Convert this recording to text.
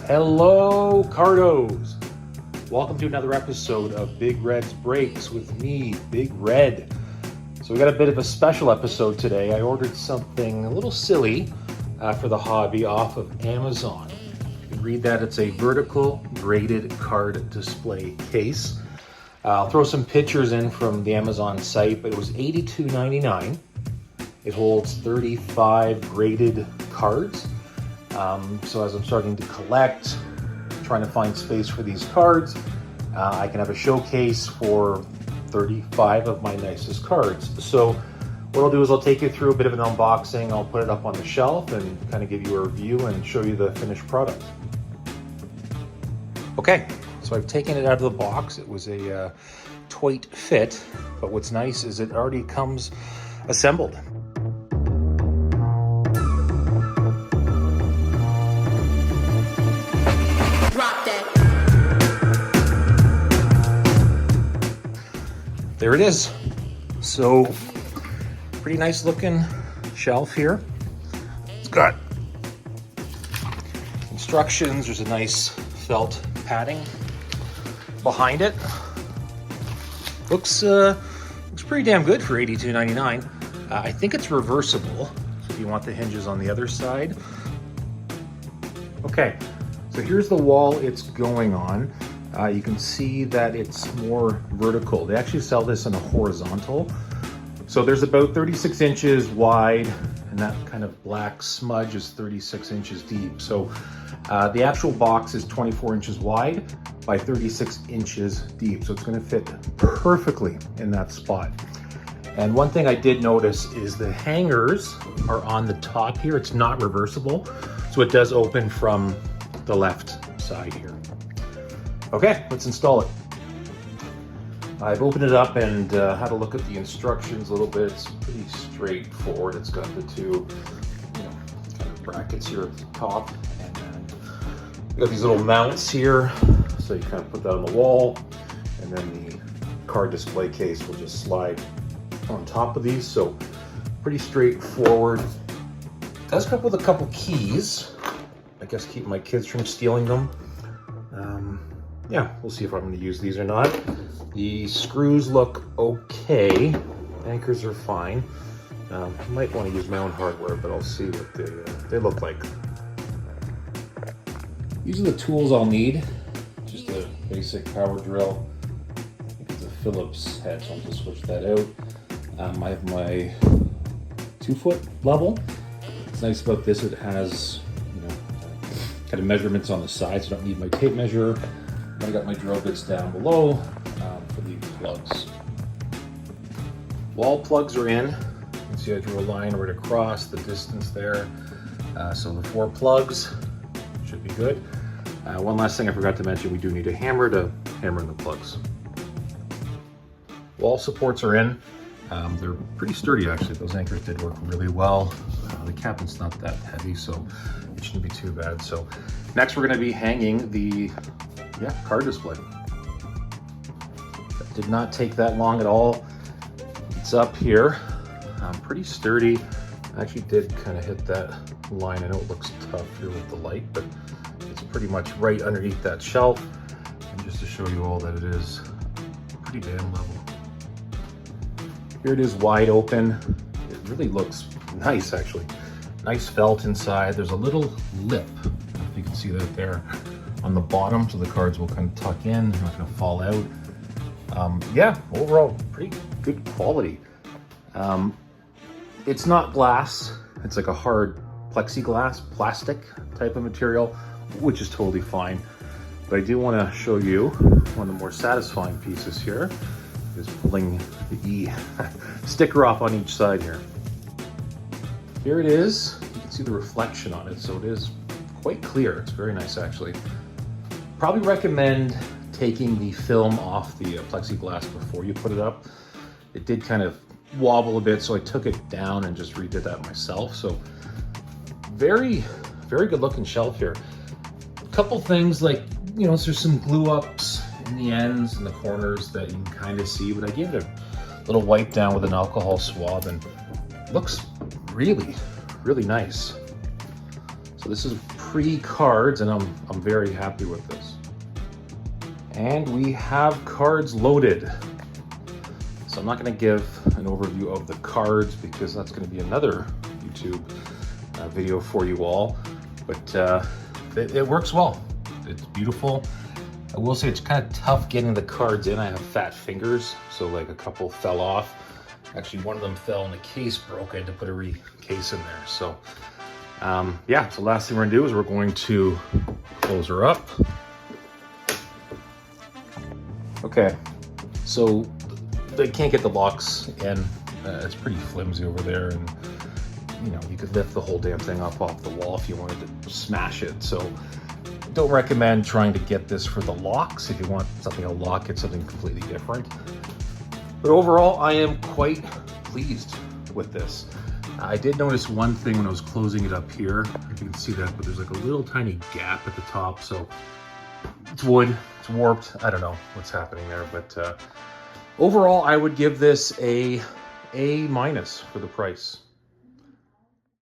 Hello, Cardos! Welcome to another episode of Big Red's Breaks with me, Big Red. So we got a bit of a special episode today. I ordered something a little silly for the hobby off of Amazon. You can read that it's a vertical graded card display case. I'll throw some pictures in from the Amazon site, but it was $82.99. It holds 35 graded cards. So as I'm starting to collect, trying to find space for these cards, I can have a showcase for 35 of my nicest cards. So what I'll do is I'll take you through a bit of an unboxing. I'll put it up on the shelf and kind of give you a review and show you the finished product. Okay, so I've taken it out of the box. It was a tight fit, but what's nice is it already comes assembled. There it is. So pretty nice looking shelf here. It's got instructions. There's a nice felt padding behind it. Looks pretty damn good for $82.99. I think it's reversible. So if you want the hinges on the other side. Okay, so here's the wall it's going on. You can see that it's more vertical. They actually sell this in a horizontal. So there's about 36 inches wide, and that kind of black smudge is 36 inches deep. So the actual box is 24 inches wide by 36 inches deep. So it's gonna fit perfectly in that spot. And one thing I did notice is the hangers are on the top here. It's not reversible. So it does open from the left side here. Okay, let's install it. I've opened it up and had a look at the instructions a little bit. It's pretty straightforward. It's got the two, kind of brackets here at the top, and then you got these little mounts here. So you kind of put that on the wall, and then the card display case will just slide on top of these. So pretty straightforward. It does come with a couple keys. I guess keep my kids from stealing them. Yeah, we'll see if I'm going to use these or not. The screws look okay. Anchors are fine. I might want to use my own hardware, but I'll see what they look like. These are the tools I'll need. Just a basic power drill. I think it's a Phillips head, so I'll just switch that out. I have my 2-foot level. What's nice about this, it has kind of measurements on the side, so I don't need my tape measure. I got my drill bits down below for the plugs. Wall plugs are in. You can see I drew a line right across the distance there. So the 4 plugs should be good. One last thing I forgot to mention, we do need a hammer to hammer in the plugs. Wall supports are in. They're pretty sturdy actually. Those anchors did work really well. The cabinet's not that heavy, so it shouldn't be too bad. So next we're going to be hanging the card display. That did not take that long at all. It's up here, pretty sturdy. I actually did kind of hit that line. I know it looks tough here with the light, but it's pretty much right underneath that shelf. And just to show you all that it is pretty damn level. Here it is wide open. It really looks nice actually. Nice felt inside. There's a little lip, if you can see that there, on the bottom, so the cards will kind of tuck in, they're not going to fall out. Overall pretty good quality. It's not glass, it's like a hard plexiglass, plastic type of material, which is totally fine. But I do want to show you one of the more satisfying pieces here, is pulling the E sticker off on each side here. Here it is. You can see the reflection on it, so it is quite clear. It's very nice actually. Probably recommend taking the film off the plexiglass before you put it up. It did kind of wobble a bit, so I took it down and just redid that myself. So very, very good looking shelf here. A couple things like, there's some glue ups in the ends and the corners that you can kind of see, but I gave it a little wipe down with an alcohol swab and it looks really, really nice. So this is pre-cards, and I'm very happy with this. And we have cards loaded. So I'm not going to give an overview of the cards because that's going to be another YouTube video for you all. But it works well. It's beautiful. I will say it's kind of tough getting the cards in. I have fat fingers, so like a couple fell off. Actually, one of them fell and the case broke. I had to put a case in there. So yeah, so last thing we're gonna do is we're going to close her up. Okay, so they can't get the locks in. It's pretty flimsy over there, and you know, you could lift the whole damn thing up off the wall if you wanted to smash it. So don't recommend trying to get this for the locks. If you want something to lock, get something completely different. But overall, I am quite pleased with this. I did notice one thing when I was closing it up here. If you can see that, but there's like a little tiny gap at the top. So it's wood, it's warped. I don't know what's happening there, but overall, I would give this a A- for the price.